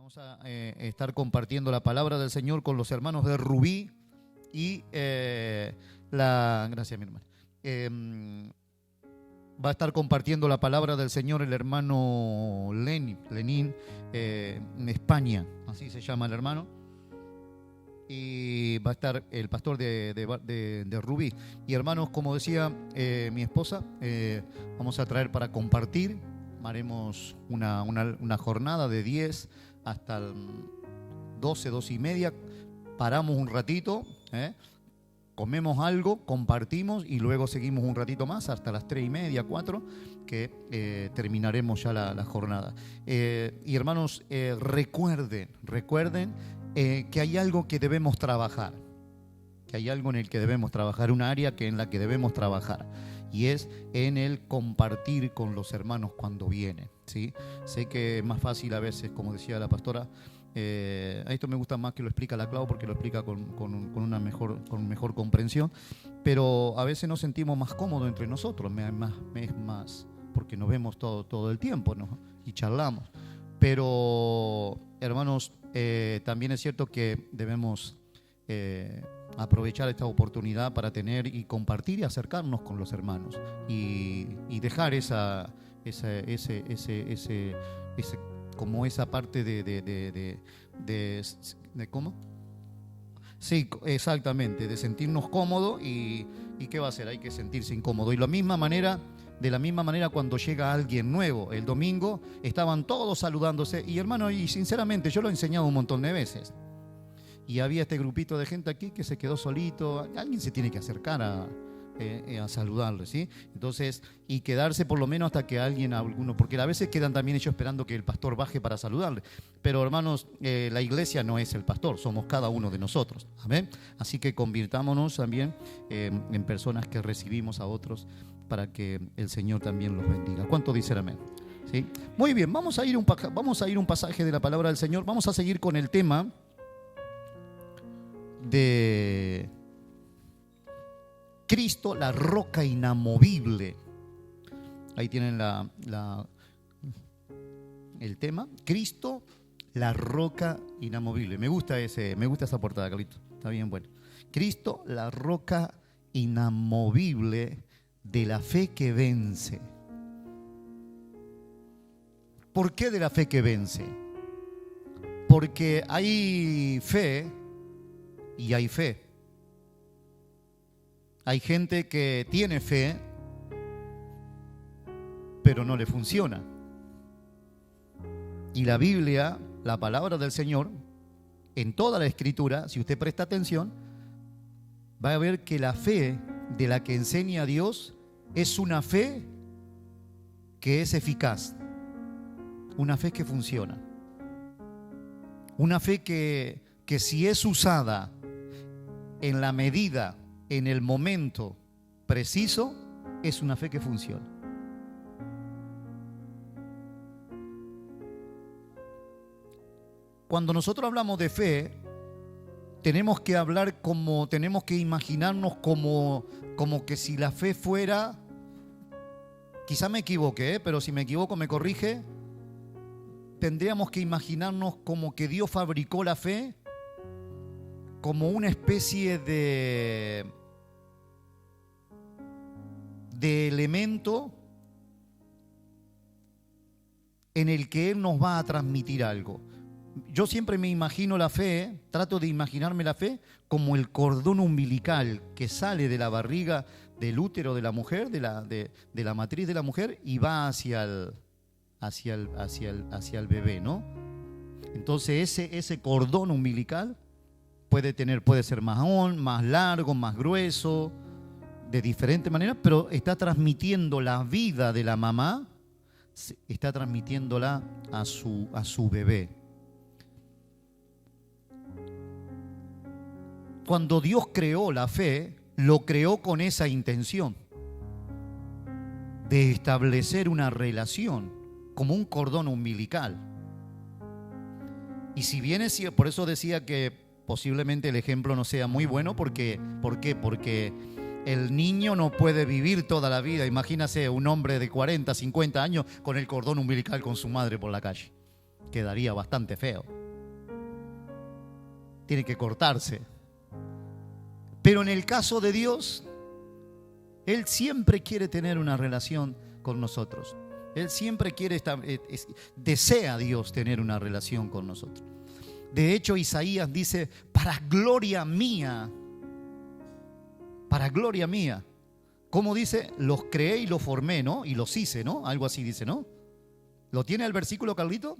Vamos a estar compartiendo la palabra del Señor con los hermanos de Rubí y gracias, mi hermano. Va a estar compartiendo la palabra del Señor el hermano Lenín, en España, así se llama el hermano. Y va a estar el pastor de Rubí. Y hermanos, como decía mi esposa, vamos a traer para compartir. Haremos una jornada de 10 hasta 12, 12 y media. Paramos un ratito, comemos algo, compartimos y luego seguimos un ratito más hasta las 3 y media, 4, que terminaremos ya la jornada. Y hermanos, recuerden que hay algo que debemos trabajar, que hay algo en el que debemos trabajar, una área en la que debemos trabajar, y es en el compartir con los hermanos cuando vienen, ¿sí? Sé que es más fácil a veces, como decía la pastora, a esto me gusta más que lo explica la Clau, porque lo explica con mejor comprensión, pero a veces nos sentimos más cómodos entre nosotros, es más porque nos vemos todo el tiempo, ¿no? Y charlamos. Pero, hermanos, también es cierto que debemos aprovechar esta oportunidad para tener y compartir y acercarnos con los hermanos y dejar esa como esa parte de ¿cómo? Sí, exactamente, de sentirnos cómodos y ¿qué va a hacer? Hay que sentirse incómodo. Y de la misma manera cuando llega alguien nuevo, el domingo estaban todos saludándose y hermano, y sinceramente yo lo he enseñado un montón de veces. Y había este grupito de gente aquí que se quedó solito. Alguien se tiene que acercar a saludarle, ¿sí? Entonces, y quedarse por lo menos hasta que alguno, porque a veces quedan también ellos esperando que el pastor baje para saludarle. Pero hermanos, la iglesia no es el pastor, somos cada uno de nosotros. Amén. Así que convirtámonos también en personas que recibimos a otros para que el Señor también los bendiga. ¿Cuánto dicen amén? ¿Sí? Muy bien, vamos a ir un pasaje de la palabra del Señor. Vamos a seguir con el tema de Cristo, la roca inamovible. Ahí tienen el tema, Cristo, la roca inamovible. Me gusta esa portada, Carlito. Está bien, bueno. Cristo, la roca inamovible de la fe que vence. ¿Por qué de la fe que vence? Porque hay fe y hay fe. Hay gente que tiene fe, pero no le funciona. Y la Biblia, la palabra del Señor, en toda la Escritura, si usted presta atención, va a ver que la fe de la que enseña Dios es una fe que es eficaz, una fe que funciona, una fe que si es usada en la medida, en el momento preciso, es una fe que funciona. Cuando nosotros hablamos de fe, tenemos que imaginarnos como que si la fe fuera, quizá me equivoque, pero si me equivoco me corrige, tendríamos que imaginarnos como que Dios fabricó la fe como una especie de elemento en el que Él nos va a transmitir algo. Yo siempre me imagino la fe, trato de imaginarme la fe como el cordón umbilical que sale de la barriga del útero de la mujer, de la matriz de la mujer, y va hacia el bebé, ¿no? Entonces ese cordón umbilical puede ser más largo, más grueso, de diferentes maneras, pero está transmitiendo la vida de la mamá, está transmitiéndola a su bebé. Cuando Dios creó la fe, lo creó con esa intención de establecer una relación como un cordón umbilical. Y si bien por eso decía que posiblemente el ejemplo no sea muy bueno, ¿por qué? Porque el niño no puede vivir toda la vida. Imagínase un hombre de 40, 50 años con el cordón umbilical con su madre por la calle. quedaría bastante feo. Tiene que cortarse. Pero en el caso de Dios, Él siempre quiere tener una relación con nosotros. Él siempre quiere desea Dios tener una relación con nosotros. De hecho, Isaías dice, para gloria mía. Para gloria mía. ¿Cómo dice? Los creé y los formé, ¿no? Y los hice, ¿no? Algo así dice, ¿no? ¿Lo tiene el versículo, Carlito?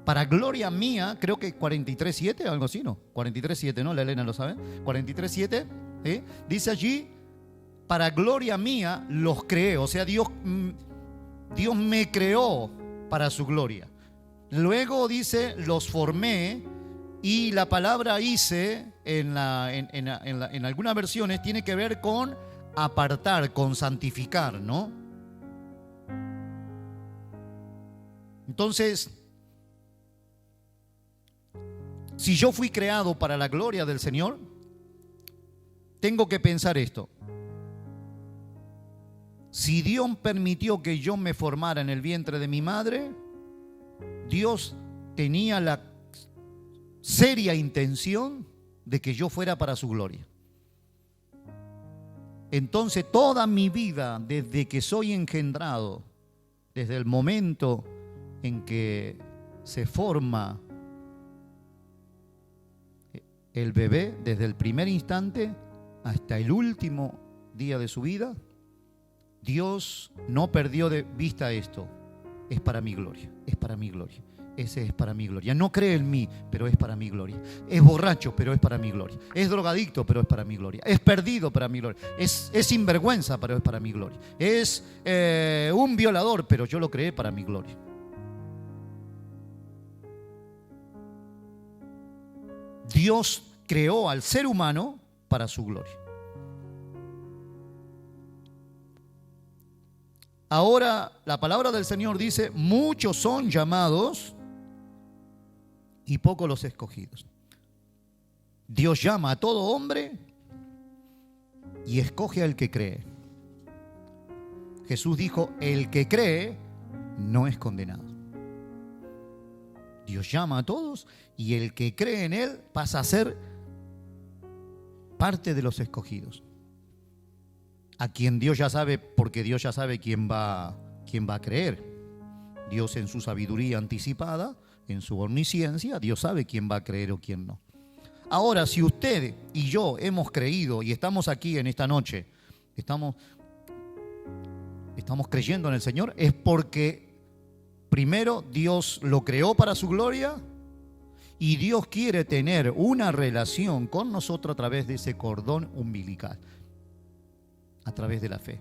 Para gloria mía, creo que 43.7, algo así, ¿no? 43.7, ¿no? La Elena lo sabe. 43.7, ¿sí? Dice allí, para gloria mía los creé. O sea, Dios me creó para su gloria. Luego dice, los formé, y la palabra hice en algunas versiones tiene que ver con apartar, con santificar, ¿no? Entonces, si yo fui creado para la gloria del Señor, tengo que pensar esto. Si Dios permitió que yo me formara en el vientre de mi madre, Dios tenía la seria intención de que yo fuera para su gloria. Entonces, toda mi vida, desde que soy engendrado, desde el momento en que se forma el bebé, desde el primer instante hasta el último día de su vida, Dios no perdió de vista esto. Es para mi gloria, es para mi gloria. Ese es para mi gloria. No cree en mí, pero es para mi gloria. Es borracho, pero es para mi gloria. Es drogadicto, pero es para mi gloria. Es perdido para mi gloria. Es sinvergüenza, pero es para mi gloria. Es un violador, pero yo lo creé para mi gloria. Dios creó al ser humano para su gloria. Ahora la palabra del Señor dice, muchos son llamados y pocos los escogidos. Dios llama a todo hombre y escoge al que cree. Jesús dijo, el que cree no es condenado. Dios llama a todos y el que cree en Él pasa a ser parte de los escogidos. A quien Dios ya sabe, porque Dios ya sabe quién va a creer. Dios en su sabiduría anticipada, en su omnisciencia, Dios sabe quién va a creer o quién no. Ahora, si usted y yo hemos creído y estamos aquí en esta noche, estamos creyendo en el Señor, es porque primero Dios lo creó para su gloria y Dios quiere tener una relación con nosotros a través de ese cordón umbilical, a través de la fe.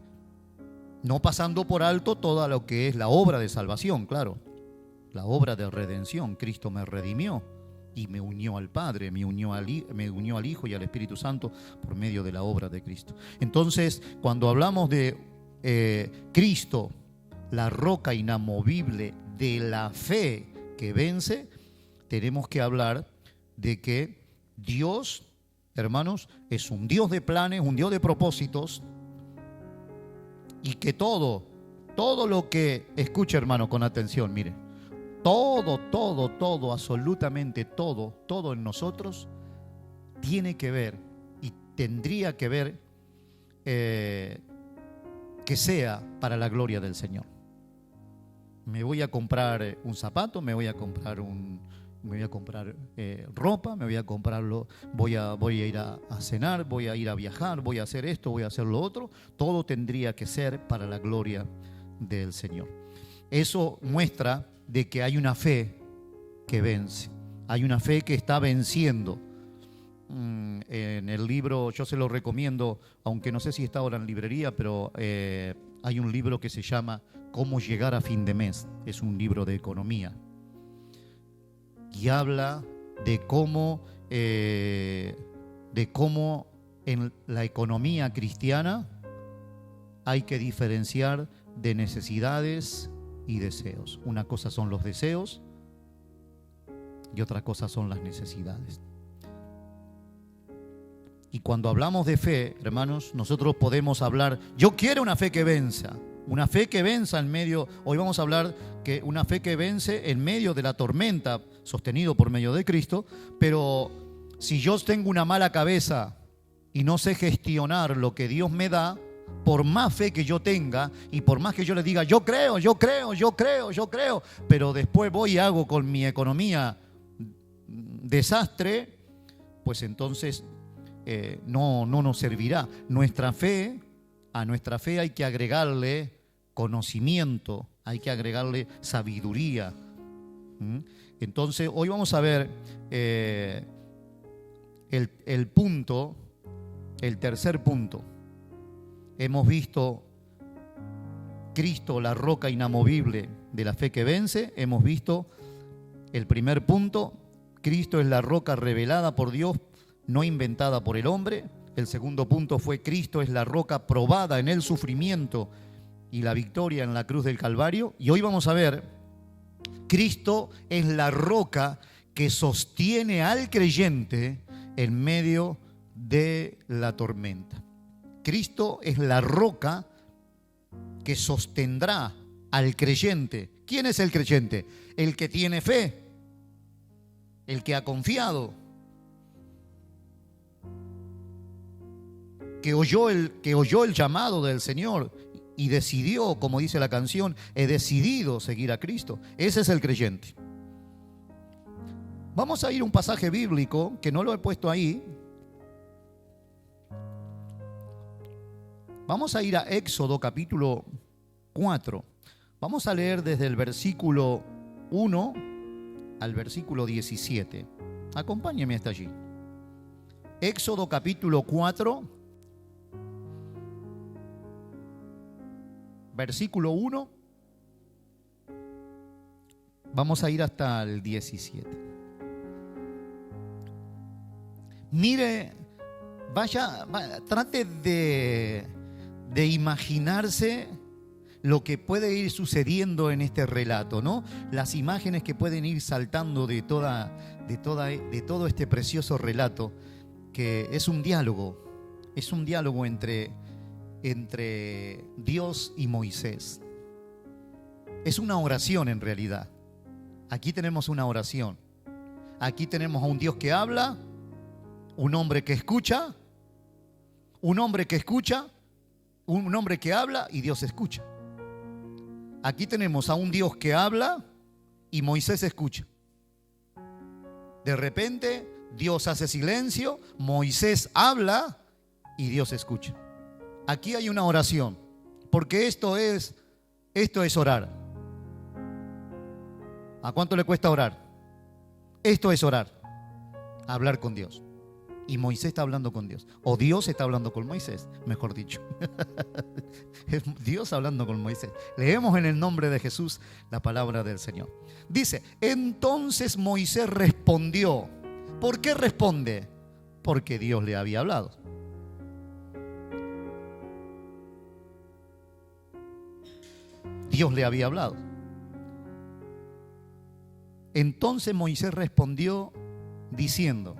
No pasando por alto toda lo que es la obra de salvación, claro. La obra de redención. Cristo me redimió y me unió al Padre, me unió al Hijo y al Espíritu Santo por medio de la obra de Cristo. Entonces, cuando hablamos de Cristo, la roca inamovible de la fe que vence, tenemos que hablar de que Dios, hermanos, es un Dios de planes, un Dios de propósitos, y que todo lo que, escuche hermano con atención, mire, todo, absolutamente todo en nosotros tiene que ver y tendría que ver que sea para la gloria del Señor. Me voy a comprar un zapato, me voy a comprar ropa, me voy a comprarlo, voy a ir a cenar, voy a ir a viajar, voy a hacer esto, voy a hacer lo otro. Todo tendría que ser para la gloria del Señor. Eso muestra de que hay una fe que vence, hay una fe que está venciendo. En el libro, yo se lo recomiendo, aunque no sé si está ahora en librería, pero hay un libro que se llama Cómo llegar a fin de mes. Es un libro de economía y habla de cómo en la economía cristiana hay que diferenciar de necesidades y deseos. Una cosa son los deseos y otra cosa son las necesidades. Y cuando hablamos de fe, hermanos, nosotros podemos hablar, yo quiero una fe que venza. Una fe que venza en medio, hoy vamos a hablar que una fe que vence en medio de la tormenta, sostenido por medio de Cristo, pero si yo tengo una mala cabeza y no sé gestionar lo que Dios me da, por más fe que yo tenga y por más que yo le diga, yo creo, pero después voy y hago con mi economía desastre, pues entonces no nos servirá. A nuestra fe hay que agregarle conocimiento, hay que agregarle sabiduría. Entonces, hoy vamos a ver el punto, el tercer punto. Hemos visto Cristo, la roca inamovible de la fe que vence. Hemos visto el primer punto, Cristo es la roca revelada por Dios, no inventada por el hombre. El segundo punto fue Cristo es la roca probada en el sufrimiento y la victoria en la cruz del Calvario. Y hoy vamos a ver, Cristo es la roca que sostiene al creyente en medio de la tormenta. Cristo es la roca que sostendrá al creyente. ¿Quién es el creyente? El que tiene fe, el que ha confiado, que oyó el llamado del Señor y decidió, como dice la canción, he decidido seguir a Cristo. Ese es el creyente. Vamos a ir a un pasaje bíblico que no lo he puesto ahí. Vamos a ir a Éxodo capítulo 4. Vamos a leer desde el versículo 1 al versículo 17. Acompáñeme hasta allí. Éxodo capítulo 4, versículo 1. Vamos a ir hasta el 17. Mire, trate de imaginarse lo que puede ir sucediendo en este relato, ¿no? Las imágenes que pueden ir saltando de todo este precioso relato, que es un diálogo entre Dios y Moisés. Es una oración en realidad. Aquí tenemos una oración. Aquí tenemos a un Dios que habla, un hombre que escucha, un hombre que habla y Dios escucha. Aquí tenemos a un Dios que habla y Moisés escucha. De repente Dios hace silencio, Moisés habla y Dios escucha. Aquí hay una oración, porque esto es orar. ¿A cuánto le cuesta orar? Esto es orar, hablar con Dios. Y Moisés está hablando con Dios. O Dios está hablando con Moisés, mejor dicho. Es Dios hablando con Moisés. Leemos en el nombre de Jesús la palabra del Señor. Dice, entonces Moisés respondió. ¿Por qué responde? Porque Dios le había hablado. Dios le había hablado. Entonces Moisés respondió diciendo,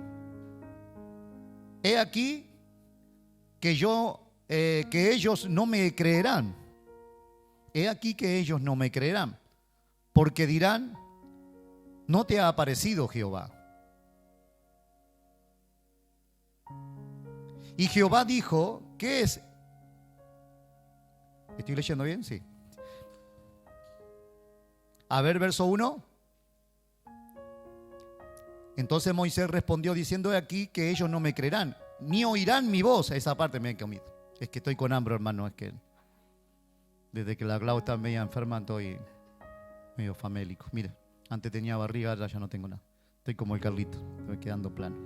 he aquí que ellos no me creerán. He aquí que ellos no me creerán, porque dirán, no te ha aparecido Jehová. Y Jehová dijo, ¿qué es? ¿Estoy leyendo bien? Sí. A ver, verso 1. Entonces Moisés respondió diciendo, he aquí que ellos no me creerán, ni oirán mi voz. Esa parte me he comido. Es que estoy con hambre, hermano. Es que desde que la Clau está media enferma estoy medio famélico. Mire, antes tenía barriga, ahora ya no tengo nada. Estoy como el Carlito, estoy quedando plano.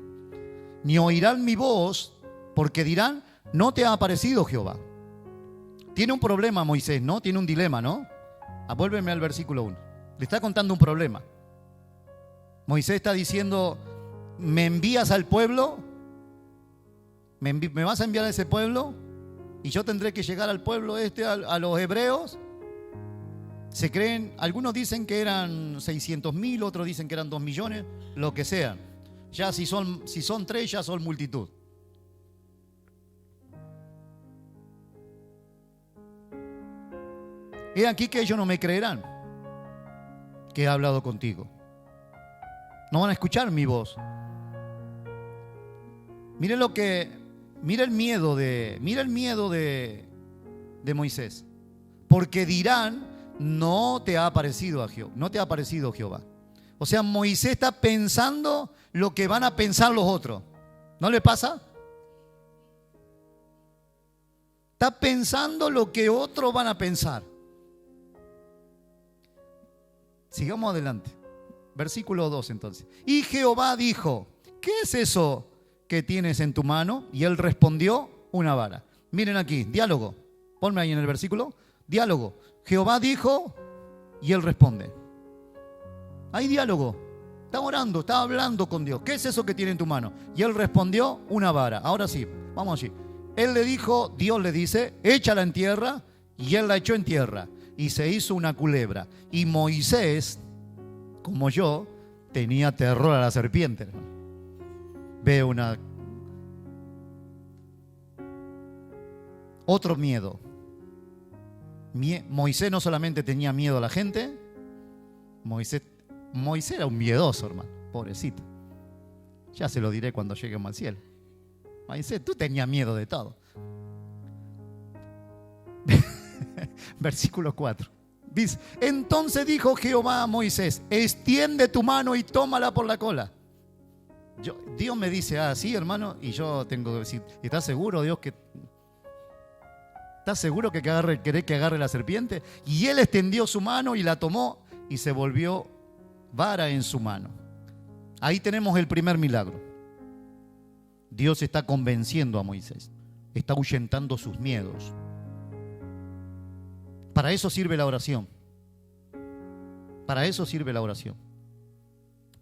Ni oirán mi voz, porque dirán, no te ha aparecido Jehová. Tiene un problema Moisés, ¿no? Tiene un dilema, ¿no? Vuélveme al versículo 1. Le está contando un problema. Moisés está diciendo, ¿me envías al pueblo? ¿Me vas a enviar a ese pueblo? ¿Y yo tendré que llegar al pueblo a los hebreos? Se creen, algunos dicen que eran 600.000, otros dicen que eran 2 millones, lo que sean. Ya si son 3, ya son multitud. He aquí que ellos no me creerán que he hablado contigo. No van a escuchar mi voz. Mira el miedo de Moisés. Porque dirán, no te ha parecido Jehová. O sea, Moisés está pensando lo que van a pensar los otros. ¿No le pasa? Está pensando lo que otros van a pensar. Sigamos adelante. Versículo 2 entonces. Y Jehová dijo, ¿qué es eso que tienes en tu mano? Y él respondió, una vara. Miren aquí, diálogo. Ponme ahí en el versículo. Diálogo. Jehová dijo y él responde. Hay diálogo. Está orando, está hablando con Dios. ¿Qué es eso que tiene en tu mano? Y él respondió, una vara. Ahora sí, vamos allí. Él le dijo, Dios le dice, échala en tierra. Y él la echó en tierra. Y se hizo una culebra. Y Moisés, como yo, tenía terror a la serpiente. Ve otro miedo. Moisés no solamente tenía miedo a la gente, Moisés era un miedoso, hermano, pobrecito. Ya se lo diré cuando lleguemos al cielo. Moisés, tú tenías miedo de todo. Versículo 4. Dice, entonces dijo Jehová a Moisés, extiende tu mano y tómala por la cola. Dios me dice, sí, hermano, y yo tengo que decir, ¿estás seguro, Dios, que... ¿Estás seguro que querés que agarre la serpiente? Y él extendió su mano y la tomó y se volvió vara en su mano. Ahí tenemos el primer milagro. Dios está convenciendo a Moisés. Está ahuyentando sus miedos. Para eso sirve la oración. Para eso sirve la oración.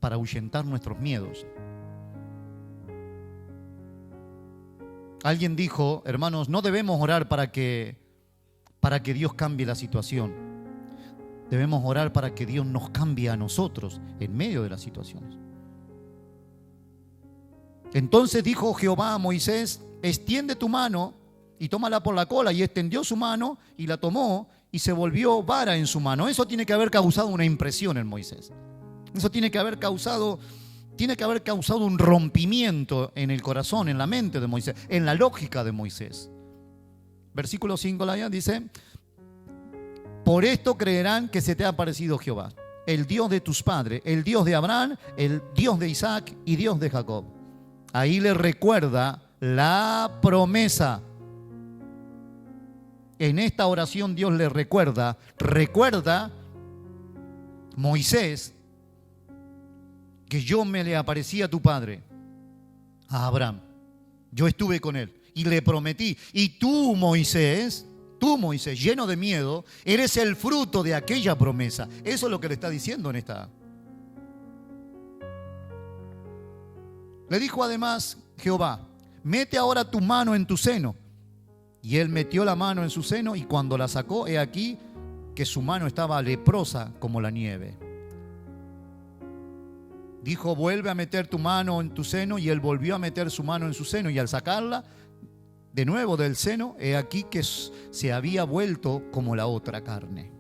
Para ahuyentar nuestros miedos. Alguien dijo, hermanos, no debemos orar para que Dios cambie la situación. Debemos orar para que Dios nos cambie a nosotros en medio de las situaciones. Entonces dijo Jehová a Moisés, extiende tu mano y tómala por la cola. Y extendió su mano y la tomó y se volvió vara en su mano. Eso tiene que haber causado una impresión en Moisés. Eso tiene que haber causado un rompimiento en el corazón, en la mente de Moisés, en la lógica de Moisés. Versículo 5 dice, por esto creerán que se te ha aparecido Jehová, el Dios de tus padres, el Dios de Abraham, el Dios de Isaac y Dios de Jacob. Ahí le recuerda la promesa. En esta oración Dios le recuerda Moisés, que yo me le aparecí a tu padre, a Abraham. Yo estuve con él y le prometí. Y tú, Moisés, lleno de miedo, eres el fruto de aquella promesa. Eso es lo que le está diciendo en esta. Le dijo además Jehová, mete ahora tu mano en tu seno. Y él metió la mano en su seno y cuando la sacó, he aquí que su mano estaba leprosa como la nieve. Dijo, vuelve a meter tu mano en tu seno, y él volvió a meter su mano en su seno, y al sacarla de nuevo del seno, he aquí que se había vuelto como la otra carne.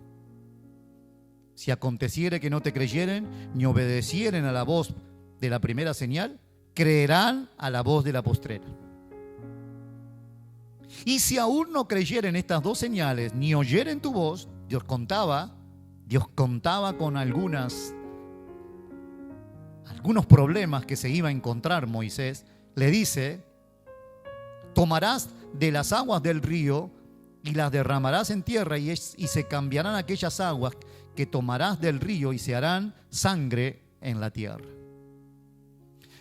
Si aconteciere que no te creyeren, ni obedecieren a la voz de la primera señal, creerán a la voz de la postrera. Y si aún no creyeren estas dos señales, ni oyeren tu voz, Dios contaba con algunos problemas que se iba a encontrar Moisés. Le dice, tomarás de las aguas del río y las derramarás en tierra y se cambiarán aquellas aguas que tomarás del río y se harán sangre en la tierra.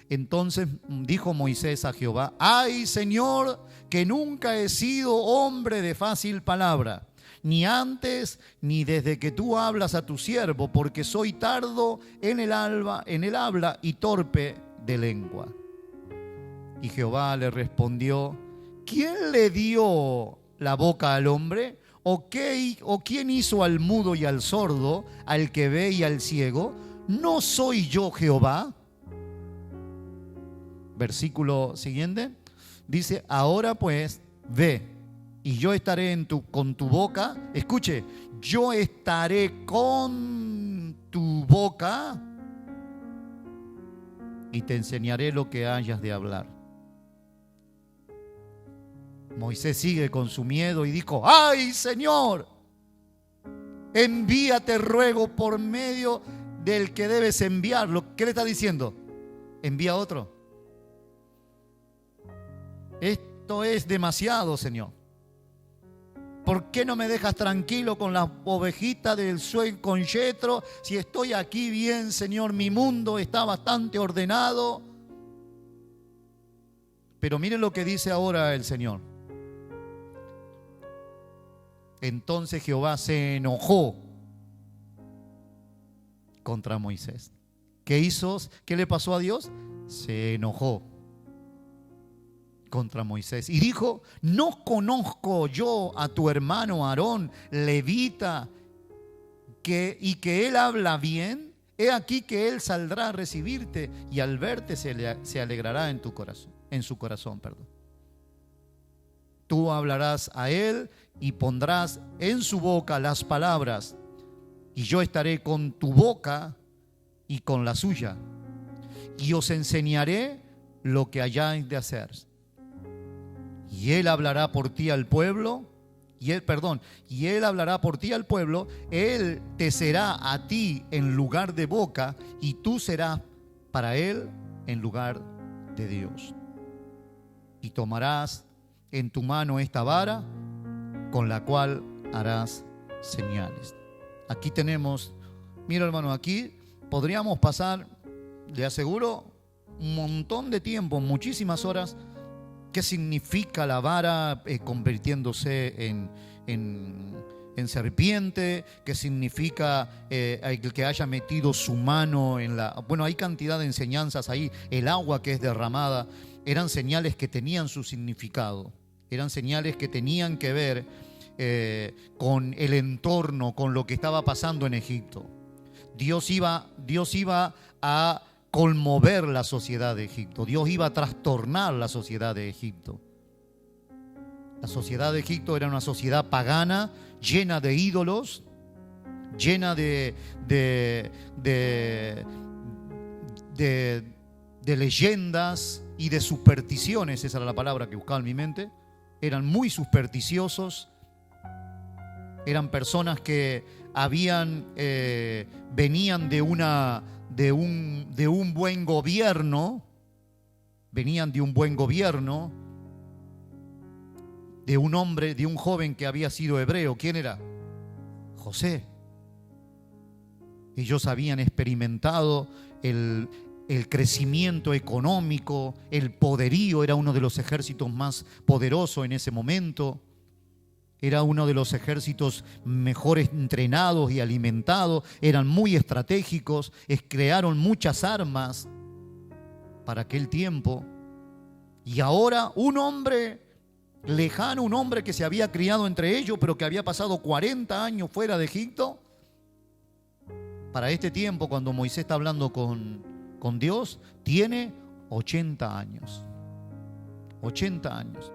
Entonces dijo Moisés a Jehová, ay, Señor, que nunca he sido hombre de fácil palabra, ni antes ni desde que tú hablas a tu siervo, porque soy tardo en el habla y torpe de lengua. Y Jehová le respondió, ¿quién le dio la boca al hombre? ¿O quién hizo al mudo y al sordo, al que ve y al ciego? ¿No soy yo Jehová? Versículo siguiente dice, ahora pues ve y yo estaré con tu boca. Escuche, yo estaré con tu boca y te enseñaré lo que hayas de hablar. Moisés sigue con su miedo y dijo: ¡ay, Señor! Envíate, ruego, por medio del que debes enviarlo. ¿Qué le está diciendo? Envía otro. Esto es demasiado, Señor. ¿Por qué no me dejas tranquilo con la ovejita del sueño con Yetro? Si estoy aquí bien, Señor, mi mundo está bastante ordenado. Pero miren lo que dice ahora el Señor. Entonces Jehová se enojó contra Moisés. ¿Qué hizo? ¿Qué le pasó a Dios? Se enojó contra Moisés y dijo: ¿no conozco yo a tu hermano Aarón, levita, y que él habla bien? He aquí que él saldrá a recibirte y al verte se alegrará en tu corazón, en su corazón, perdón. Tú hablarás a él y pondrás en su boca las palabras, y yo estaré con tu boca y con la suya, y os enseñaré lo que hayáis de hacer. Y él hablará por ti al pueblo, y él hablará por ti al pueblo, él te será a ti en lugar de boca, y tú serás para él en lugar de Dios. Y tomarás en tu mano esta vara, con la cual harás señales. Aquí tenemos, mira hermano, aquí podríamos pasar, le aseguro, un montón de tiempo, muchísimas horas. ¿Qué significa la vara convirtiéndose en serpiente? ¿Qué significa el que haya metido su mano en la... Bueno, hay cantidad de enseñanzas ahí. El agua que es derramada, eran señales que tenían su significado. Eran señales que tenían que ver con el entorno, con lo que estaba pasando en Egipto. Dios iba a conmover la sociedad de Egipto. Dios iba a trastornar la sociedad de Egipto. La sociedad de Egipto era una sociedad pagana, llena de ídolos, llena de leyendas y de supersticiones. Esa era la palabra que buscaba en mi mente. Eran muy supersticiosos. Eran personas que venían de un buen gobierno, de un hombre, de un joven que había sido hebreo. ¿Quién era? José. Ellos habían experimentado el crecimiento económico, el poderío. Era uno de los ejércitos más poderosos en ese momento. Era uno de los ejércitos mejor entrenados y alimentados. Eran muy estratégicos. Crearon muchas armas para aquel tiempo. Y ahora un hombre lejano, un hombre que se había criado entre ellos, pero que había pasado 40 años fuera de Egipto. Para este tiempo, cuando Moisés está hablando con Dios, tiene 80 años. 80 años.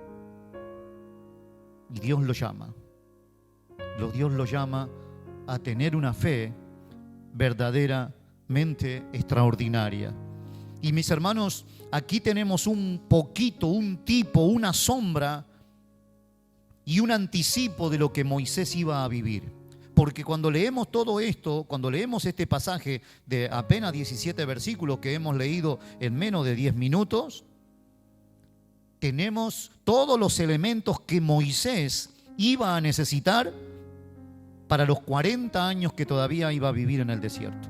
Y Dios lo llama. Dios lo llama a tener una fe verdaderamente extraordinaria. Y mis hermanos, aquí tenemos un poquito, un tipo, una sombra y un anticipo de lo que Moisés iba a vivir. Porque cuando leemos todo esto, cuando leemos este pasaje de apenas 17 versículos que hemos leído en menos de 10 minutos, tenemos todos los elementos que Moisés iba a necesitar para los 40 años que todavía iba a vivir en el desierto.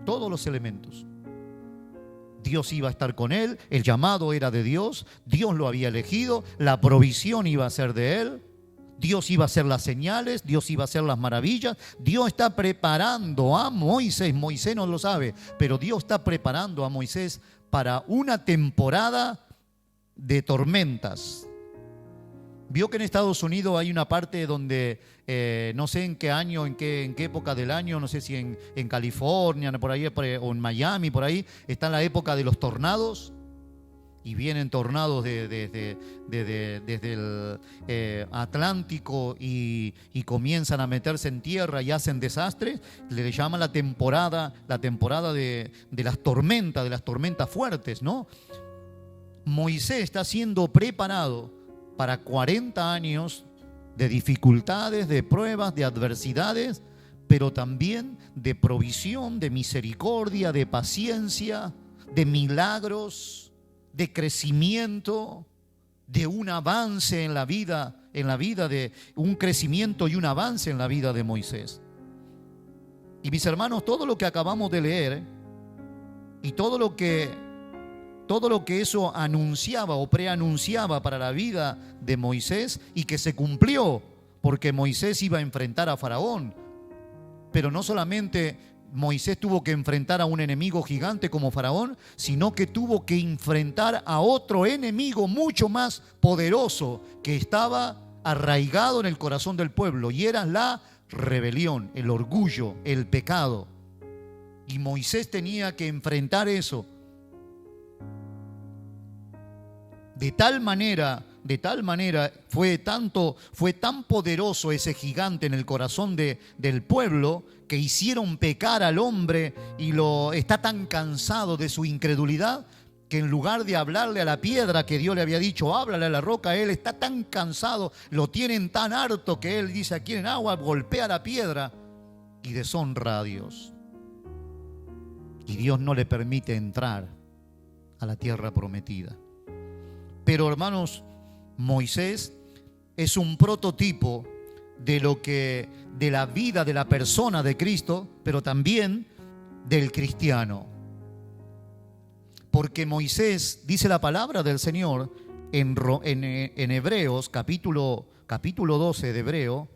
Todos los elementos. Dios iba a estar con él, el llamado era de Dios, Dios lo había elegido, la provisión iba a ser de él, Dios iba a hacer las señales, Dios iba a hacer las maravillas. Dios está preparando a Moisés, Moisés no lo sabe, pero Dios está preparando a Moisés para una temporada de tormentas. Vio que en Estados Unidos hay una parte donde no sé en qué año, en qué época del año, no sé si en California, por ahí, o en Miami, por ahí, está la época de los tornados. y vienen tornados desde el Atlántico y comienzan a meterse en tierra y hacen desastres, le llaman la temporada de las tormentas fuertes, ¿no? Moisés está siendo preparado para 40 años de dificultades, de pruebas, de adversidades, pero también de provisión, de misericordia, de paciencia, de milagros, de crecimiento, de un avance en la vida de un crecimiento y un avance en la vida de Moisés. Y mis hermanos, todo lo que acabamos de leer y todo lo que eso anunciaba o preanunciaba para la vida de Moisés, y que se cumplió, porque Moisés iba a enfrentar a Faraón. Pero no solamente Moisés tuvo que enfrentar a un enemigo gigante como Faraón, sino que tuvo que enfrentar a otro enemigo mucho más poderoso que estaba arraigado en el corazón del pueblo, y era la rebelión, el orgullo, el pecado. Y Moisés tenía que enfrentar eso. De tal manera fue tan poderoso ese gigante en el corazón del pueblo, que hicieron pecar al hombre, y está tan cansado de su incredulidad que en lugar de hablarle a la piedra que Dios le había dicho, háblale a la roca, él está tan cansado, lo tienen tan harto, que él dice, aquí en agua, golpea la piedra y deshonra a Dios. Y Dios no le permite entrar a la tierra prometida. Pero hermanos, Moisés es un prototipo de la vida de la persona de Cristo, pero también del cristiano. Porque Moisés, dice la palabra del Señor en Hebreos, capítulo 12 de Hebreo,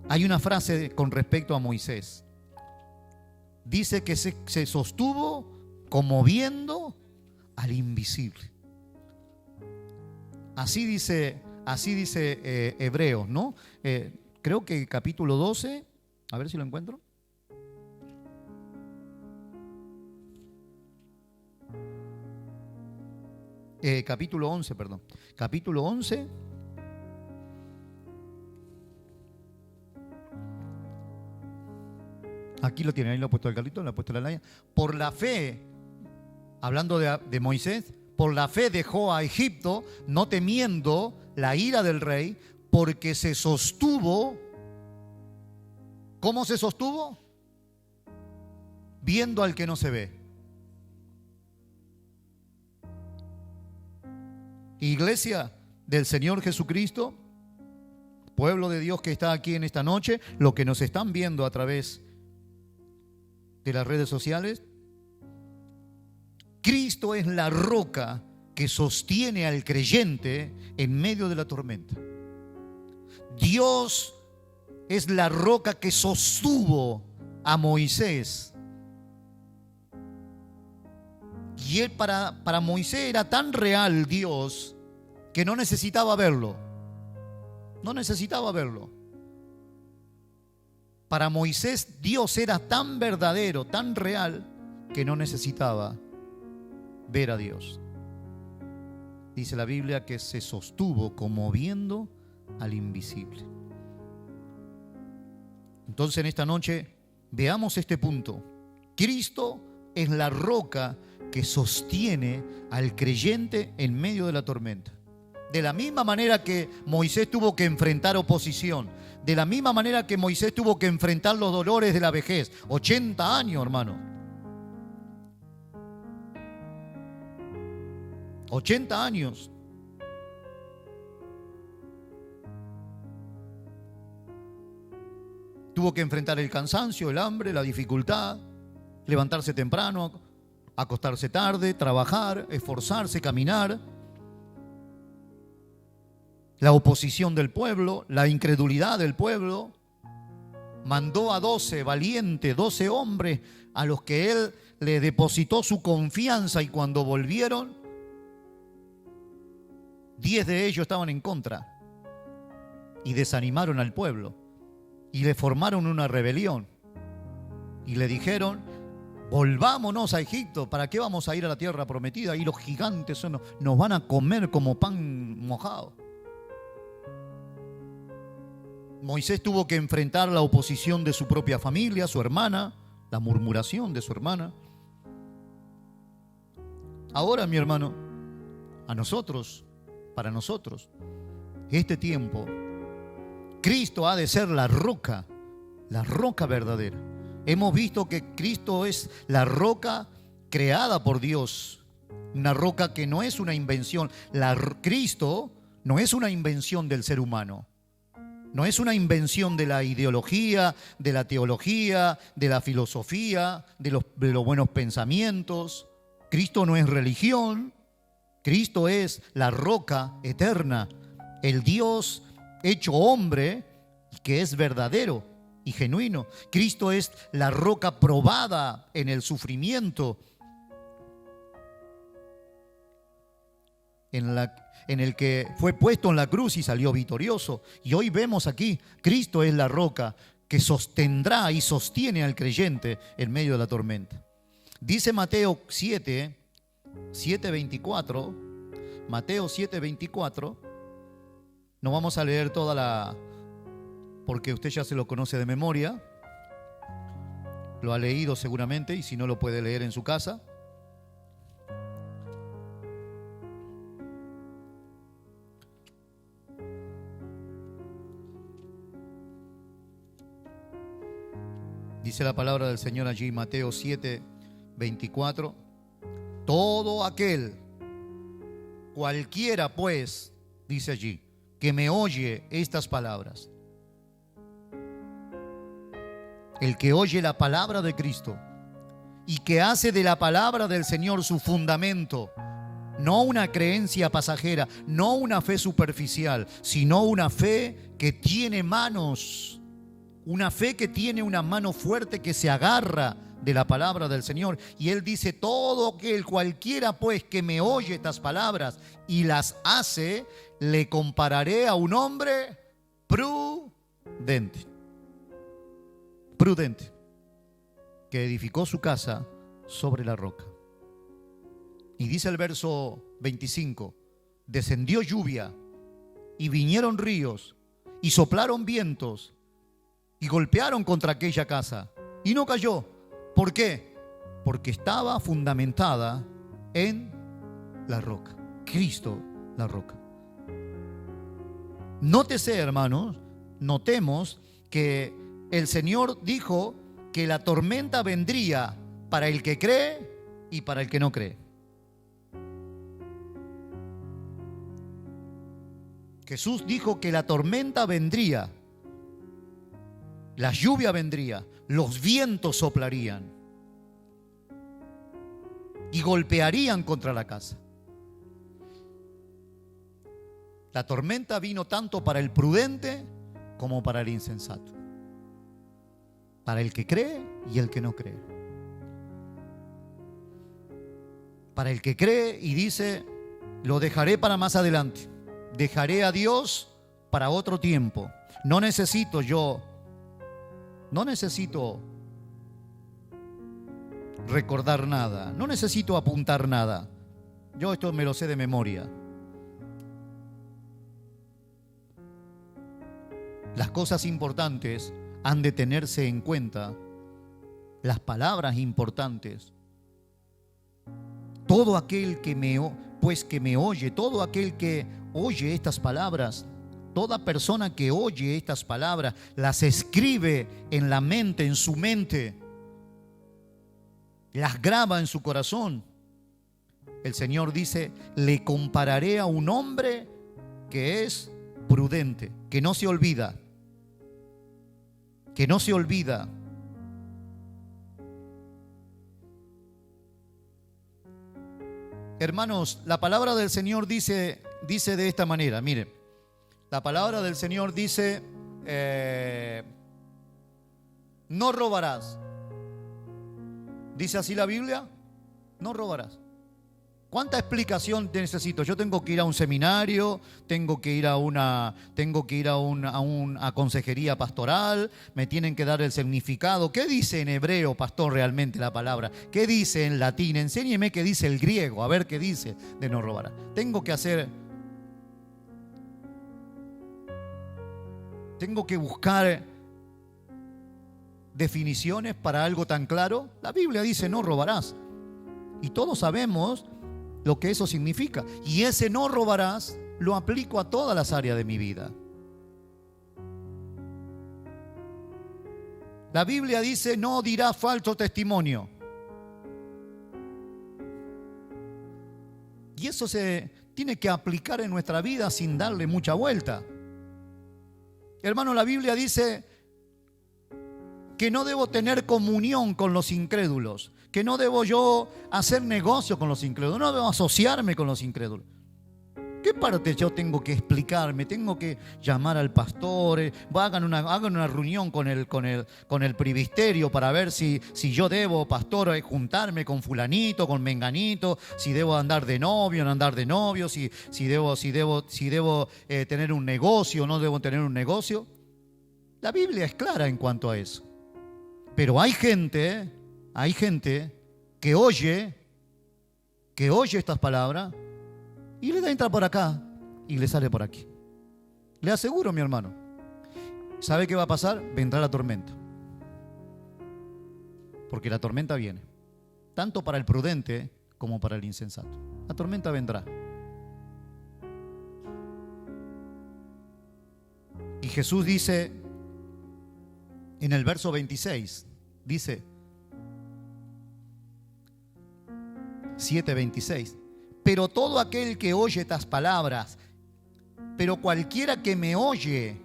hay una frase con respecto a Moisés. Dice que se sostuvo como viendo al invisible. Así dice Hebreos, ¿no? Creo que capítulo 12, a ver si lo encuentro. Capítulo 11, perdón. Capítulo 11. Aquí lo tienen, ahí lo ha puesto el Carlito, lo ha puesto la Laya. Por la fe, hablando de Moisés, por la fe dejó a Egipto, no temiendo la ira del rey, porque se sostuvo. ¿Cómo se sostuvo? Viendo al que no se ve. Iglesia del Señor Jesucristo, pueblo de Dios que está aquí en esta noche, lo que nos están viendo a través de las redes sociales, Cristo es la roca que sostiene al creyente en medio de la tormenta. Dios es la roca que sostuvo a Moisés. Y él, para Moisés era tan real Dios que no necesitaba verlo. No necesitaba verlo. Para Moisés Dios era tan verdadero, tan real, que no necesitaba ver a Dios. Dice la Biblia que se sostuvo como viendo al invisible. Entonces en esta noche veamos este punto. Cristo es la roca que sostiene al creyente en medio de la tormenta. De la misma manera que Moisés tuvo que enfrentar oposición, de la misma manera que Moisés tuvo que enfrentar los dolores de la vejez, 80 años, hermano. 80 años. Tuvo que enfrentar el cansancio, el hambre, la dificultad, levantarse temprano, acostarse tarde, trabajar, esforzarse, caminar. La oposición del pueblo, la incredulidad del pueblo. Mandó a 12 valientes, 12 hombres a los que él le depositó su confianza, y cuando volvieron, 10 de ellos estaban en contra y desanimaron al pueblo y le formaron una rebelión y le dijeron: Volvámonos a Egipto. ¿Para qué vamos a ir a la tierra prometida? Ahí los gigantes nos van a comer como pan mojado. Moisés tuvo que enfrentar la oposición de su propia familia, su hermana, la murmuración de su hermana. Ahora, mi hermano, para nosotros, este tiempo, Cristo ha de ser la roca verdadera. Hemos visto que Cristo es la roca creada por Dios, una roca que no es una invención. Cristo no es una invención del ser humano, no es una invención de la ideología, de la teología, de la filosofía, de los buenos pensamientos. Cristo no es religión, Cristo es la roca eterna, el Dios hecho hombre que es verdadero y genuino. Cristo es la roca probada en el sufrimiento, en el que fue puesto en la cruz y salió victorioso. Y hoy vemos aquí, Cristo es la roca que sostendrá y sostiene al creyente en medio de la tormenta. Dice Mateo 7:24, Mateo 7:24, no vamos a leer porque usted ya se lo conoce de memoria, lo ha leído seguramente, y si no lo puede leer en su casa. Dice la palabra del Señor allí, Mateo 7:24, todo aquel, cualquiera pues, dice allí, que me oye estas palabras. El que oye la palabra de Cristo y que hace de la palabra del Señor su fundamento, no una creencia pasajera, no una fe superficial, sino una fe que tiene manos, una fe que tiene una mano fuerte que se agarra de la palabra del Señor. Y Él dice, todo aquel, cualquiera pues que me oye estas palabras y las hace, le compararé a un hombre prudente, que edificó su casa sobre la roca. Y dice el verso 25, descendió lluvia y vinieron ríos y soplaron vientos y golpearon contra aquella casa y no cayó. ¿Por qué? Porque estaba fundamentada en la roca. Cristo, la roca. Nótese, hermanos, notemos que el Señor dijo que la tormenta vendría para el que cree y para el que no cree. Jesús dijo que la tormenta vendría, la lluvia vendría, los vientos soplarían y golpearían contra la casa. La tormenta vino tanto para el prudente como para el insensato, para el que cree y el que no cree. Para el que cree y dice, lo dejaré para más adelante, dejaré a Dios para otro tiempo. No necesito recordar nada, no necesito apuntar nada. Yo esto me lo sé de memoria. Las cosas importantes han de tenerse en cuenta, las palabras importantes. Todo aquel que me oye, todo aquel que oye estas palabras, toda persona que oye estas palabras, las escribe en la mente, en su mente, las graba en su corazón. El Señor dice, le compararé a un hombre que es prudente, que no se olvida. Hermanos, la palabra del Señor dice de esta manera, mire, la palabra del Señor dice, no robarás. ¿Dice así la Biblia? No robarás. ¿Cuánta explicación necesito? Yo tengo que ir a un seminario, tengo que ir a una consejería pastoral, me tienen que dar el significado. ¿Qué dice en hebreo, pastor, realmente la palabra? ¿Qué dice en latín? Enséñeme qué dice el griego, a ver qué dice de no robarás. Tengo que buscar definiciones para algo tan claro. La Biblia dice no robarás. Y todos sabemos lo que eso significa. Y ese no robarás lo aplico a todas las áreas de mi vida. La Biblia dice no dirás falso testimonio. Y eso se tiene que aplicar en nuestra vida sin darle mucha vuelta. Hermano, la Biblia dice que no debo tener comunión con los incrédulos, que no debo yo hacer negocio con los incrédulos, no debo asociarme con los incrédulos. ¿Qué parte yo tengo que explicarme? Tengo que llamar al pastor, hagan una reunión con el presbiterio para ver si yo debo, pastor, juntarme con fulanito, con menganito, si debo andar de novio, no andar de novio, si debo tener un negocio o no debo tener un negocio. La Biblia es clara en cuanto a eso. Pero hay gente que oye estas palabras y le da entra por acá y le sale por aquí. Le aseguro, mi hermano, ¿sabe qué va a pasar? Vendrá la tormenta. Porque la tormenta viene, tanto para el prudente como para el insensato. La tormenta vendrá. Y Jesús dice en el verso 26, dice 7:26, pero todo aquel que oye estas palabras, pero cualquiera que me oye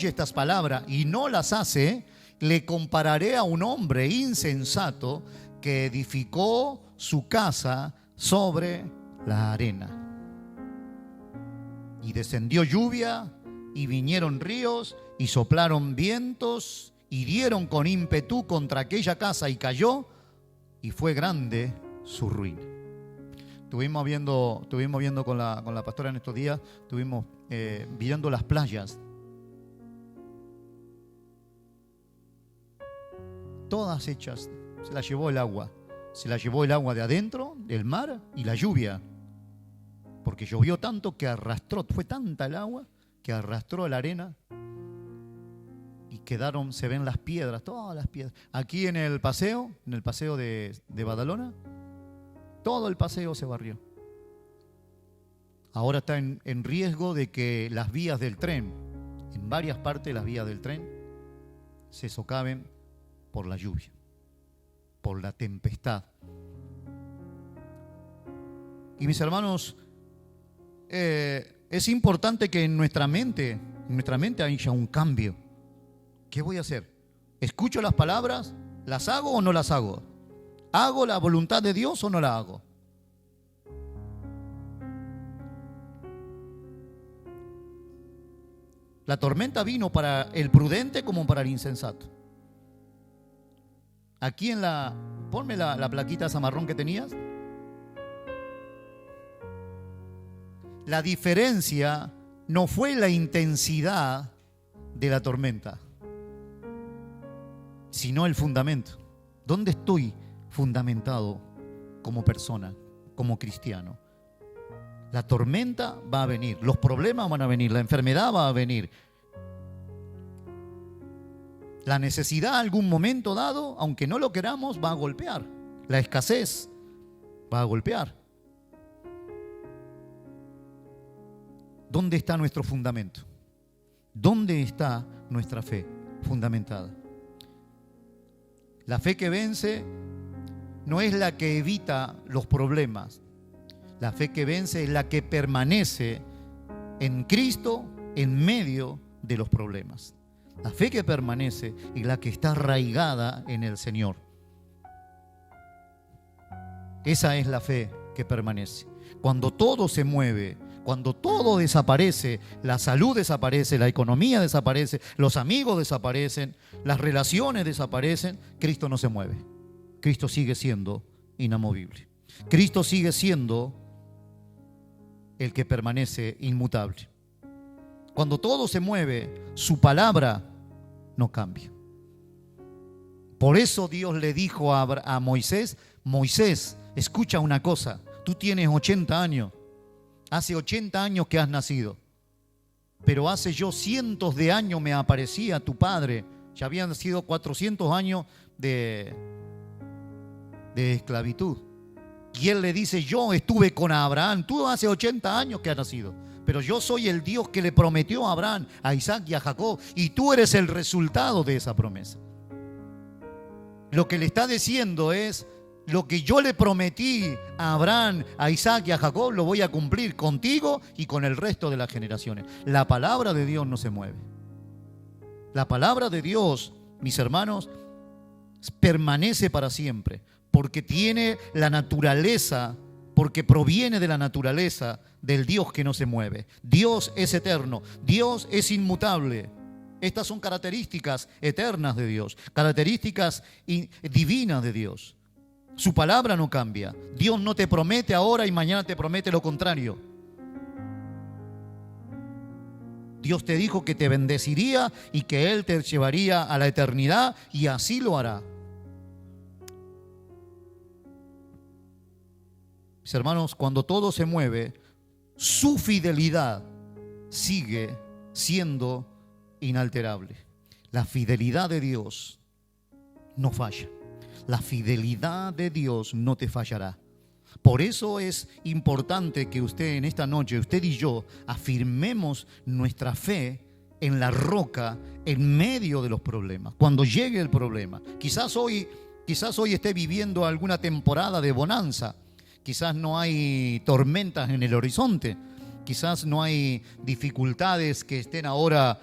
estas palabras y no las hace, le compararé a un hombre insensato que edificó su casa sobre la arena. Y descendió lluvia, y vinieron ríos, y soplaron vientos, y dieron con ímpetu contra aquella casa, y cayó, y fue grande su ruina. Estuvimos viendo con la pastora en estos días, estuvimos viendo las playas. Todas hechas, se las llevó el agua. Se las llevó el agua de adentro, del mar, y la lluvia. Porque llovió tanto que arrastró, fue tanta el agua que arrastró la arena y quedaron, se ven las piedras, todas las piedras. Aquí en el paseo de Badalona, todo el paseo se barrió. Ahora está en riesgo de que las vías del tren, en varias partes las vías del tren, se socaven por la lluvia, por la tempestad. Y mis hermanos, es importante que en nuestra mente haya un cambio. ¿Qué voy a hacer? ¿Escucho las palabras? ¿Las hago o no las hago? ¿Hago la voluntad de Dios o no la hago? La tormenta vino para el prudente como para el insensato. Aquí ponme la plaquita esa marrón que tenías. La diferencia no fue la intensidad de la tormenta, sino el fundamento. ¿Dónde estoy fundamentado como persona, como cristiano? La tormenta va a venir, los problemas van a venir, la enfermedad va a venir. La necesidad, algún momento dado, aunque no lo queramos, va a golpear. La escasez va a golpear. ¿Dónde está nuestro fundamento? ¿Dónde está nuestra fe fundamentada? La fe que vence no es la que evita los problemas. La fe que vence es la que permanece en Cristo en medio de los problemas. La fe que permanece es la que está arraigada en el Señor. Esa es la fe que permanece. Cuando todo se mueve, cuando todo desaparece, la salud desaparece, la economía desaparece, los amigos desaparecen, las relaciones desaparecen, Cristo no se mueve. Cristo sigue siendo inamovible. Cristo sigue siendo el que permanece inmutable. Cuando todo se mueve, su palabra no cambia. Por eso Dios le dijo a Moisés: Moisés, escucha una cosa, tú tienes 80 años, hace 80 años que has nacido, pero hace yo cientos de años me aparecía tu padre. Ya habían sido 400 años de esclavitud. Y él le dice: yo estuve con Abraham, tú hace 80 años que has nacido, pero yo soy el Dios que le prometió a Abraham, a Isaac y a Jacob, y tú eres el resultado de esa promesa. Lo que le está diciendo es: lo que yo le prometí a Abraham, a Isaac y a Jacob, lo voy a cumplir contigo y con el resto de las generaciones. La palabra de Dios no se mueve. La palabra de Dios, mis hermanos, permanece para siempre, porque tiene la naturaleza, porque proviene de la naturaleza del Dios que no se mueve. Dios es eterno, Dios es inmutable. Estas son características eternas de Dios, características divinas de Dios. Su palabra no cambia. Dios no te promete ahora y mañana te promete lo contrario. Dios te dijo que te bendeciría y que Él te llevaría a la eternidad, y así lo hará. Mis hermanos, cuando todo se mueve, su fidelidad sigue siendo inalterable. La fidelidad de Dios no falla. La fidelidad de Dios no te fallará. Por eso es importante que usted en esta noche, usted y yo, afirmemos nuestra fe en la roca en medio de los problemas. Cuando llegue el problema, quizás hoy esté viviendo alguna temporada de bonanza. Quizás no hay tormentas en el horizonte. Quizás no hay dificultades que estén ahora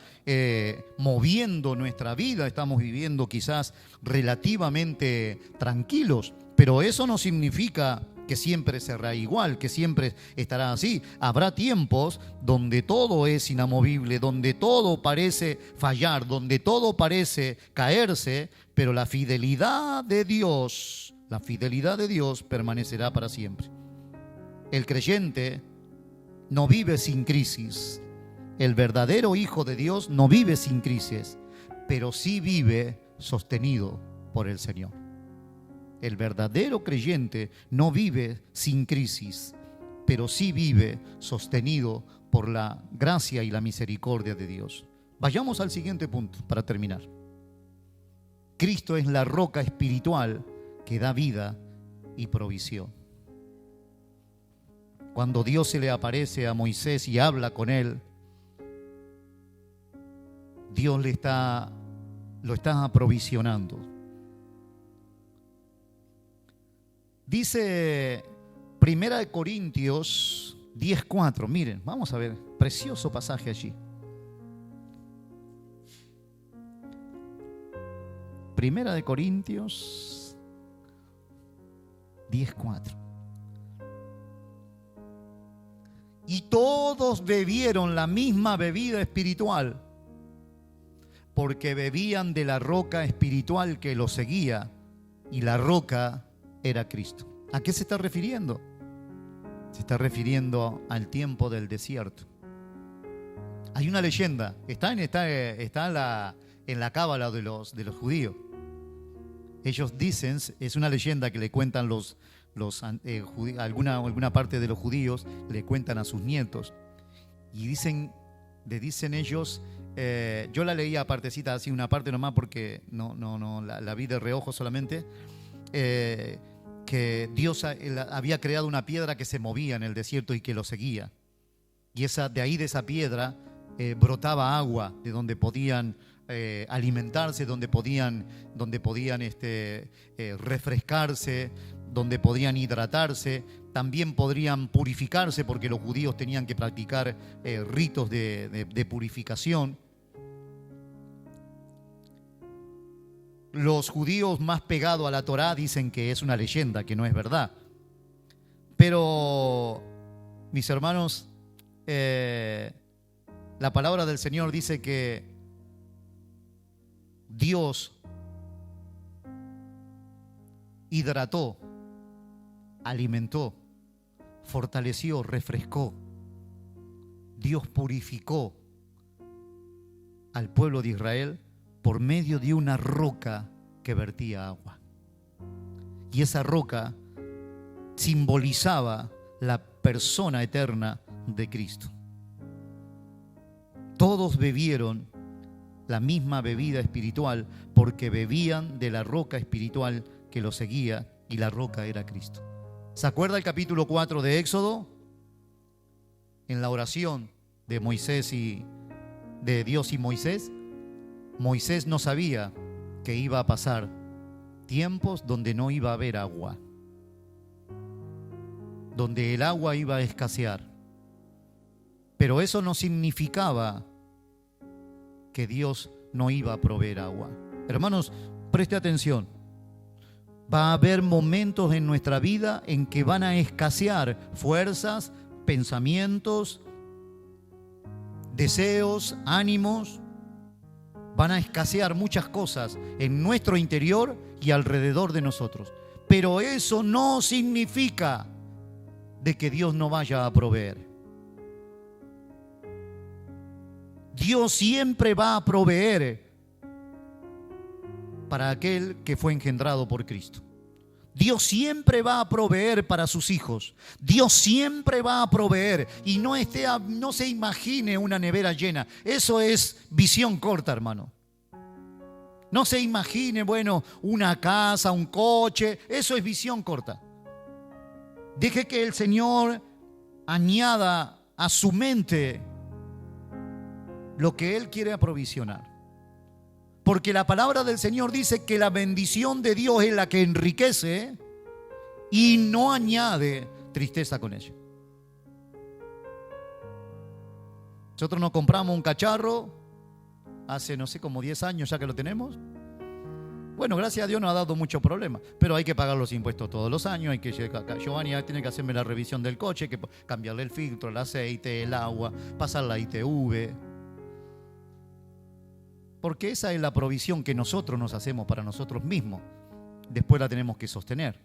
moviendo nuestra vida. Estamos viviendo quizás relativamente tranquilos. Pero eso no significa que siempre será igual, que siempre estará así. Habrá tiempos donde todo es inamovible, donde todo parece fallar, donde todo parece caerse, pero la fidelidad de Dios permanecerá para siempre. El creyente no vive sin crisis. El verdadero hijo de Dios no vive sin crisis, pero sí vive sostenido por el Señor. El verdadero creyente no vive sin crisis, pero sí vive sostenido por la gracia y la misericordia de Dios. Vayamos al siguiente punto para terminar. Cristo es la roca espiritual que da vida y provisión. Cuando Dios se le aparece a Moisés y habla con él, Dios lo está aprovisionando. Dice 1 Corintios 10:4. Miren, vamos a ver, precioso pasaje allí. 1 Corintios 10:4. Y todos bebieron la misma bebida espiritual, porque bebían de la roca espiritual que los seguía, y la roca era Cristo. ¿A qué se está refiriendo? Se está refiriendo al tiempo del desierto. Hay una leyenda, está en la cábala de los judíos. Ellos dicen, es una leyenda que le cuentan alguna parte de los judíos, le cuentan a sus nietos, y le dicen ellos, yo la leía partecita, así una parte nomás, porque no la vi de reojo solamente, que Dios había creado una piedra que se movía en el desierto y que lo seguía, y de ahí de esa piedra brotaba agua, de donde podían alimentarse, donde podían refrescarse, donde podían hidratarse. También podrían purificarse, porque los judíos tenían que practicar ritos de purificación. Los judíos más pegados a la Torá dicen que es una leyenda, que no es verdad. Pero, mis hermanos, la palabra del Señor dice que Dios hidrató alimentó, fortaleció, refrescó. Dios purificó al pueblo de Israel por medio de una roca que vertía agua. Y esa roca simbolizaba la persona eterna de Cristo. Todos bebieron la misma bebida espiritual porque bebían de la roca espiritual que los seguía, y la roca era Cristo. ¿Se acuerda el capítulo 4 de Éxodo? En la oración de Moisés y de Dios y Moisés, Moisés no sabía que iba a pasar tiempos donde no iba a haber agua, donde el agua iba a escasear. Pero eso no significaba que Dios no iba a proveer agua. Hermanos, preste atención. Va a haber momentos en nuestra vida en que van a escasear fuerzas, pensamientos, deseos, ánimos. Van a escasear muchas cosas en nuestro interior y alrededor de nosotros. Pero eso no significa de que Dios no vaya a proveer. Dios siempre va a proveer para aquel que fue engendrado por Cristo. Dios siempre va a proveer para sus hijos. Dios siempre va a proveer. Y no se imagine una nevera llena. Eso es visión corta, hermano. No se imagine, una casa, un coche. Eso es visión corta. Deje que el Señor añada a su mente lo que Él quiere aprovisionar. Porque la palabra del Señor dice que la bendición de Dios es la que enriquece y no añade tristeza con ella. Nosotros nos compramos un cacharro hace, no sé, como 10 años ya que lo tenemos. Bueno, gracias a Dios no ha dado mucho problema, pero hay que pagar los impuestos todos los años. Hay que Giovanni tiene que hacerme la revisión del coche, hay que cambiarle el filtro, el aceite, el agua, pasar la ITV. Porque esa es la provisión que nosotros nos hacemos para nosotros mismos. Después la tenemos que sostener.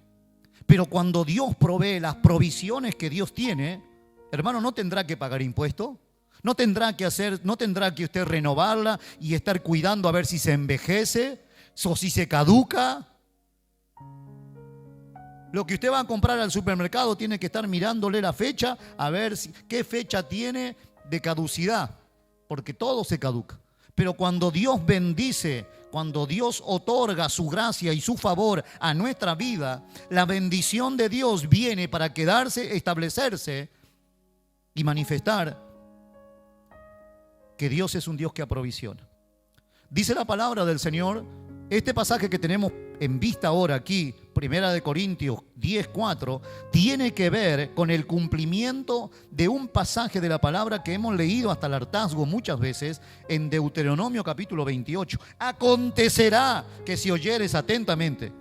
Pero cuando Dios provee las provisiones que Dios tiene, hermano, no tendrá que pagar impuestos. No tendrá que usted renovarla y estar cuidando a ver si se envejece o si se caduca. Lo que usted va a comprar al supermercado tiene que estar mirándole la fecha a ver qué fecha tiene de caducidad, porque todo se caduca. Pero cuando Dios bendice, cuando Dios otorga su gracia y su favor a nuestra vida, la bendición de Dios viene para quedarse, establecerse y manifestar que Dios es un Dios que aprovisiona. Dice la palabra del Señor, este pasaje que tenemos en vista ahora aquí, 1 Corintios 10:4, tiene que ver con el cumplimiento de un pasaje de la palabra que hemos leído hasta el hartazgo muchas veces en Deuteronomio capítulo 28. Acontecerá que si oyeres atentamente,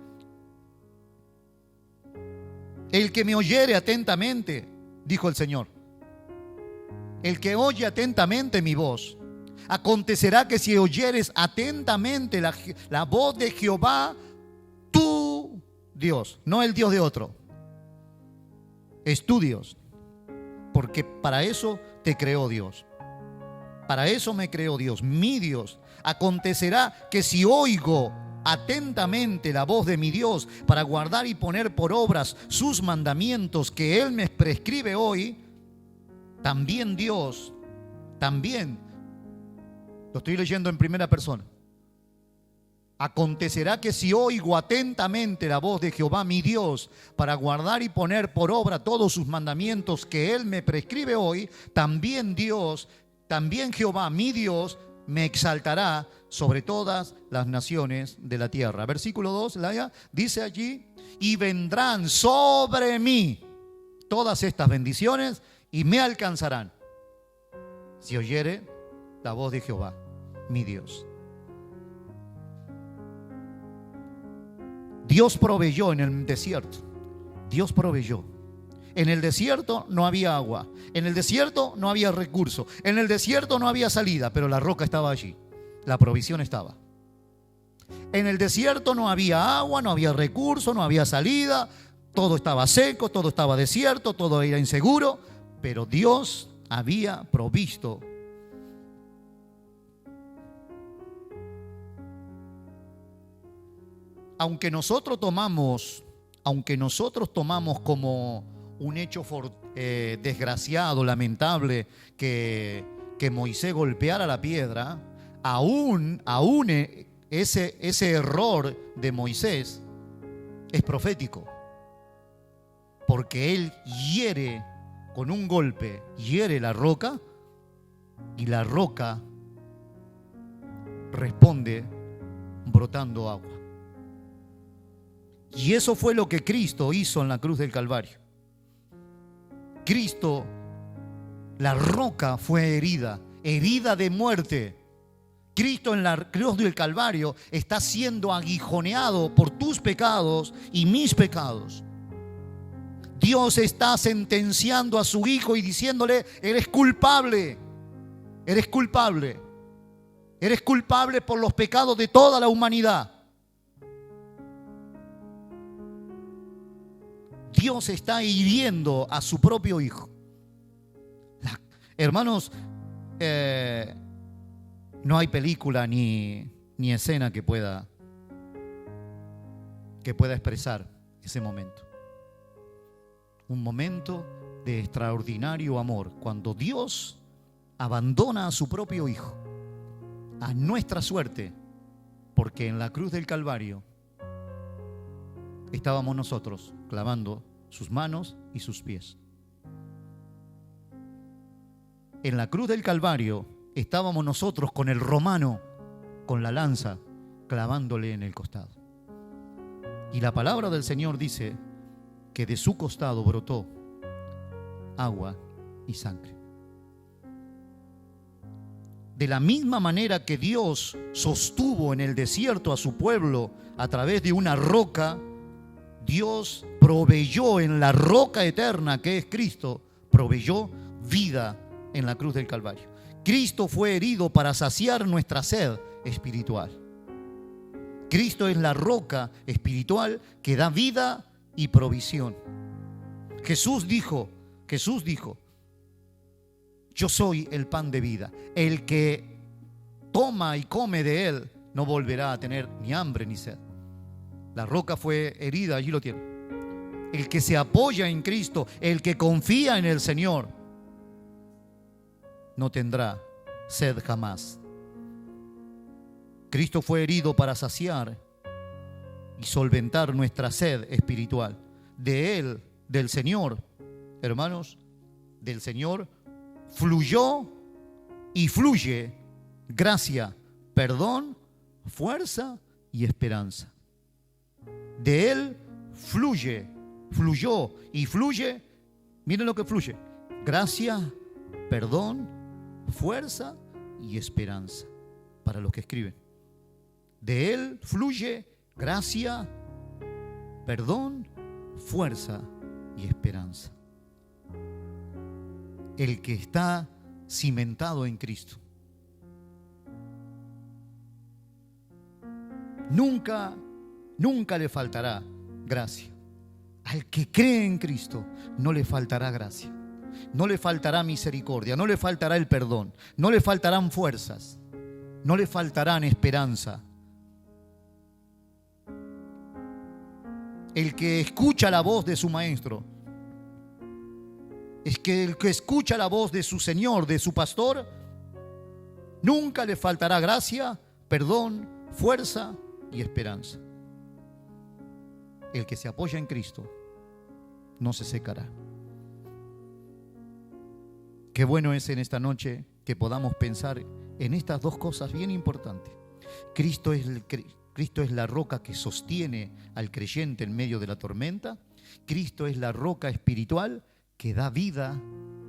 el que me oyere atentamente, dijo el Señor, el que oye atentamente mi voz, acontecerá que si oyeres atentamente la voz de Jehová, tu Dios, no el Dios de otro, es tu Dios, porque para eso te creó Dios, para eso me creó Dios, mi Dios. Acontecerá que si oigo atentamente la voz de mi Dios para guardar y poner por obras sus mandamientos que Él me prescribe hoy, también Dios, lo estoy leyendo en primera persona. Acontecerá que si oigo atentamente la voz de Jehová mi Dios para guardar y poner por obra todos sus mandamientos que Él me prescribe hoy, también Jehová mi Dios me exaltará sobre todas las naciones de la tierra. Versículo 2, dice allí, y vendrán sobre mí todas estas bendiciones y me alcanzarán si oyere la voz de Jehová, mi Dios. Dios proveyó en el desierto. Dios proveyó. En el desierto no había agua. En el desierto no había recurso. En el desierto no había salida, pero la roca estaba allí. La provisión estaba. En el desierto no había agua, no había recurso, no había salida. todo estaba seco, todo estaba desierto, todo era inseguro, pero Dios había provisto. Aunque nosotros tomamos como un hecho desgraciado, lamentable, que Moisés golpeara la piedra, aún ese error de Moisés es profético, porque él hiere con un golpe, hiere la roca y la roca responde brotando agua. Y eso fue lo que Cristo hizo en la cruz del Calvario. Cristo, la roca fue herida de muerte. Cristo en la cruz del Calvario está siendo aguijoneado por tus pecados y mis pecados. Dios está sentenciando a su Hijo y diciéndole: eres culpable, eres culpable, eres culpable por los pecados de toda la humanidad. Dios está hiriendo a su propio Hijo. Hermanos, no hay película ni escena que pueda expresar ese momento. Un momento de extraordinario amor, cuando Dios abandona a su propio Hijo, a nuestra suerte, porque en la cruz del Calvario estábamos nosotros clavando sus manos y sus pies. En la cruz del Calvario estábamos nosotros con el romano, con la lanza, clavándole en el costado. Y la palabra del Señor dice que de su costado brotó agua y sangre. De la misma manera que Dios sostuvo en el desierto a su pueblo a través de una roca, Dios proveyó en la roca eterna que es Cristo, proveyó vida en la cruz del Calvario. Cristo fue herido para saciar nuestra sed espiritual. Cristo es la roca espiritual que da vida y provisión. Jesús dijo, yo soy el pan de vida. El que toma y come de él no volverá a tener ni hambre ni sed. La roca fue herida, allí lo tiene. El que se apoya en Cristo, el que confía en el Señor, no tendrá sed jamás. Cristo fue herido para saciar y solventar nuestra sed espiritual. De Él, del Señor, hermanos, del Señor fluyó y fluye gracia, perdón, fuerza y esperanza. De Él fluyó y fluye, miren lo que fluye: gracia, perdón, fuerza y esperanza. Para los que escriben, de Él fluye gracia, perdón, fuerza y esperanza. El que está cimentado en Cristo nunca le faltará gracia. Al que cree en Cristo no le faltará gracia, no le faltará misericordia, no le faltará el perdón, no le faltarán fuerzas, no le faltarán esperanza. El que escucha la voz de su maestro, es que el que escucha la voz de su Señor, de su pastor, nunca le faltará gracia, perdón, fuerza y esperanza. El que se apoya en Cristo no se secará. Qué bueno es en esta noche que podamos pensar en estas dos cosas bien importantes. Cristo es la roca que sostiene al creyente en medio de la tormenta. Cristo es la roca espiritual que da vida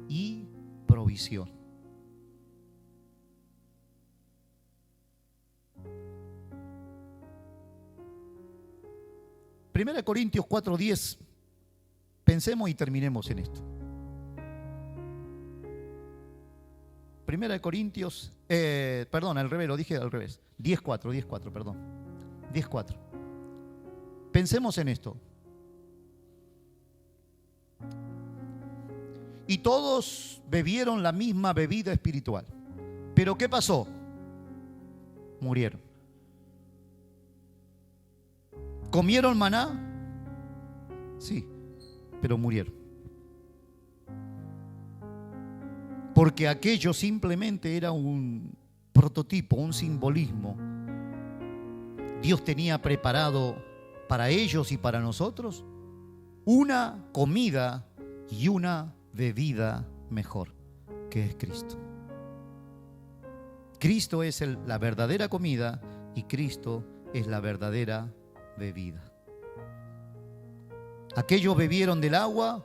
y provisión. Primera Corintios 4:10. Pensemos y terminemos en esto. Primera de Corintios, al revés, lo dije al revés. 10:4, perdón. 10:4. Pensemos en esto. y todos bebieron la misma bebida espiritual. Pero ¿qué pasó? Murieron. ¿Comieron maná? Sí, pero murieron. Porque aquello simplemente era un prototipo, un simbolismo. Dios tenía preparado para ellos y para nosotros una comida y una bebida mejor, que es Cristo. Cristo es la verdadera comida y Cristo es la verdadera bebida. Aquellos bebieron del agua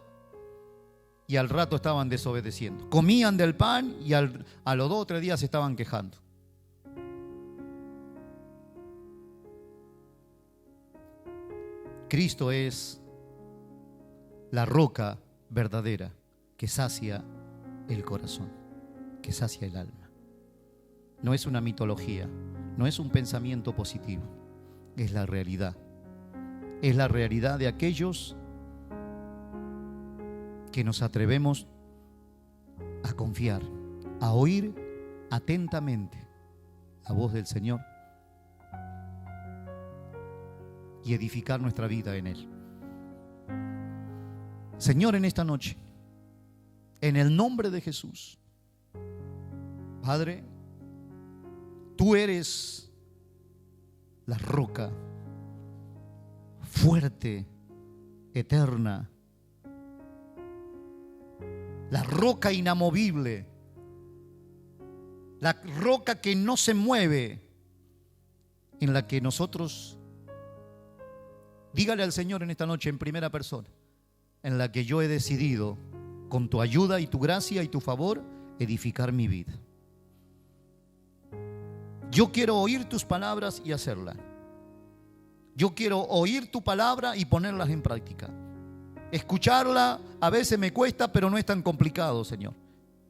y al rato estaban desobedeciendo. Comían del pan y a los 2 o 3 días se estaban quejando. Cristo es la roca verdadera que sacia el corazón, que sacia el alma. No es una mitología, no es un pensamiento positivo, es la realidad. Es la realidad de aquellos que nos atrevemos a confiar, a oír atentamente la voz del Señor y edificar nuestra vida en Él. Señor, en esta noche, en el nombre de Jesús, Padre, Tú eres la roca fuerte, eterna, la roca inamovible, la roca que no se mueve, en la que nosotros, dígale al Señor en esta noche en primera persona, en la que yo he decidido, con tu ayuda y tu gracia y tu favor, edificar mi vida. Yo quiero oír tus palabras y hacerlas. Yo quiero oír tu palabra y ponerlas en práctica. Escucharla a veces me cuesta, pero no es tan complicado, Señor.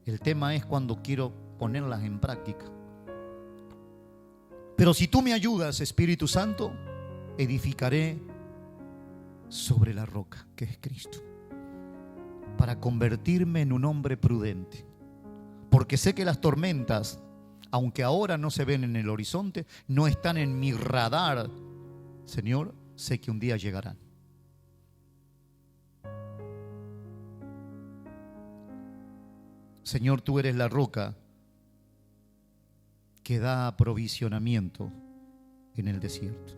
El tema es cuando quiero ponerlas en práctica. Pero si tú me ayudas, Espíritu Santo, edificaré sobre la roca que es Cristo, para convertirme en un hombre prudente. Porque sé que las tormentas, aunque ahora no se ven en el horizonte, no están en mi radar. Señor, sé que un día llegarán. Señor, tú eres la roca que da aprovisionamiento en el desierto.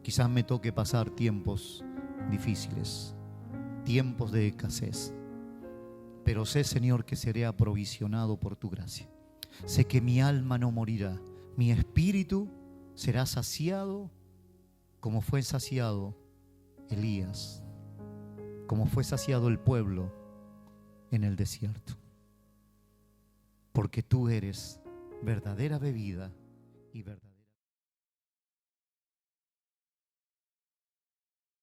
Quizás me toque pasar tiempos difíciles, tiempos de escasez, pero sé, Señor, que seré aprovisionado por tu gracia. Sé que mi alma no morirá, mi espíritu será saciado como fue saciado Elías, como fue saciado el pueblo en el desierto. Porque tú eres verdadera bebida y verdadera.